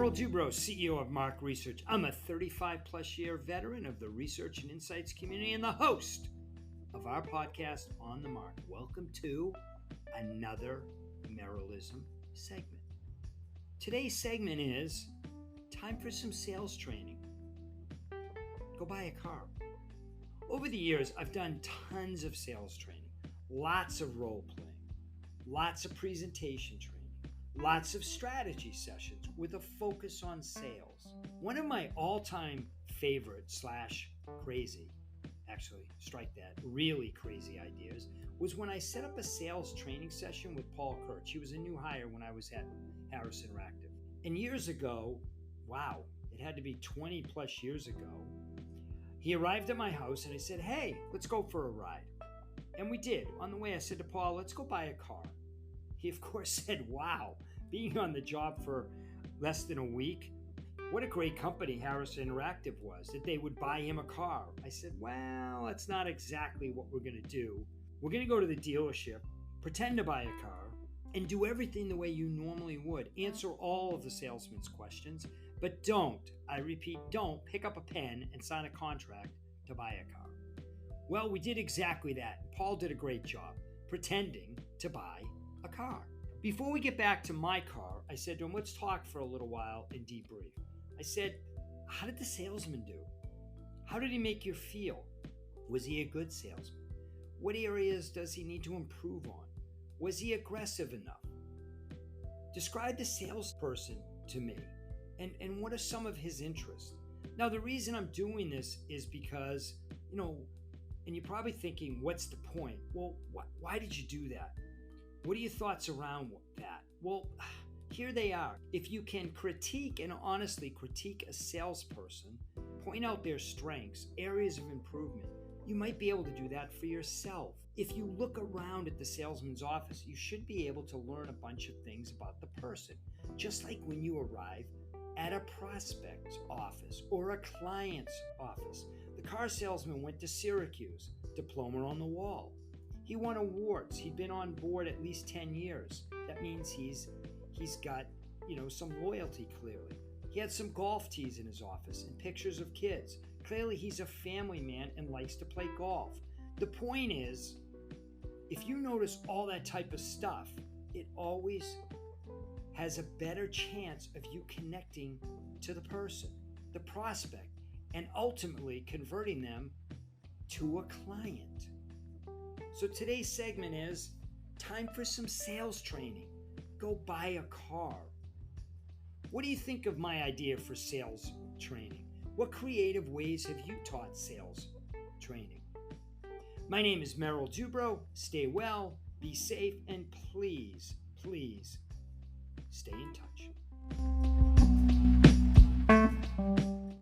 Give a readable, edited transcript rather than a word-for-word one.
Merrill CEO of Mark Research. I'm a 35 plus year veteran of the research and insights community and the host of our podcast, On the Mark. Welcome to another Merrillism segment. Today's segment is time for some sales training. Go buy a car. Over the years, I've done tons of sales training, lots of role playing, lots of presentation training, lots of strategy sessions with a focus on sales. One of my all-time favorite / crazy, actually, strike that, really crazy ideas was when I set up a sales training session with Paul Kurtz. He was a new hire when I was at Harris Interactive. And years ago, wow, it had to be 20 plus years ago, he arrived at my house and I said, hey, let's go for a ride. And we did. On the way, I said to Paul, let's go buy a car. He, of course, said, wow, being on the job for less than a week, what a great company Harris Interactive was, that they would buy him a car. I said, well, that's not exactly what we're going to do. We're going to go to the dealership, pretend to buy a car, and do everything the way you normally would. Answer all of the salesman's questions, but don't, I repeat, don't pick up a pen and sign a contract to buy a car. Well, we did exactly that. Paul did a great job pretending to buy a car. Before we get back to my car, I said to him, let's talk for a little while and debrief. I said, how did the salesman do? How did he make you feel? Was he a good salesman? What areas does he need to improve on? Was he aggressive enough? Describe the salesperson to me and what are some of his interests? Now, the reason I'm doing this is because, and you're probably thinking, what's the point? Well, why did you do that? What are your thoughts around that? Well, here they are. If you can critique and honestly critique a salesperson, point out their strengths, areas of improvement, you might be able to do that for yourself. If you look around at the salesman's office, you should be able to learn a bunch of things about the person. Just like when you arrive at a prospect's office or a client's office. The car salesman went to Syracuse, diploma on the wall. He won awards. He'd been on board at least 10 years. That means he's got, some loyalty clearly. He had some golf tees in his office and pictures of kids. Clearly he's a family man and likes to play golf. The point is, if you notice all that type of stuff, it always has a better chance of you connecting to the person, the prospect, and ultimately converting them to a client. So today's segment is time for some sales training. Go buy a car. What do you think of my idea for sales training? What creative ways have you taught sales training? My name is Merrill. Stay well, be safe, and please, please stay in touch.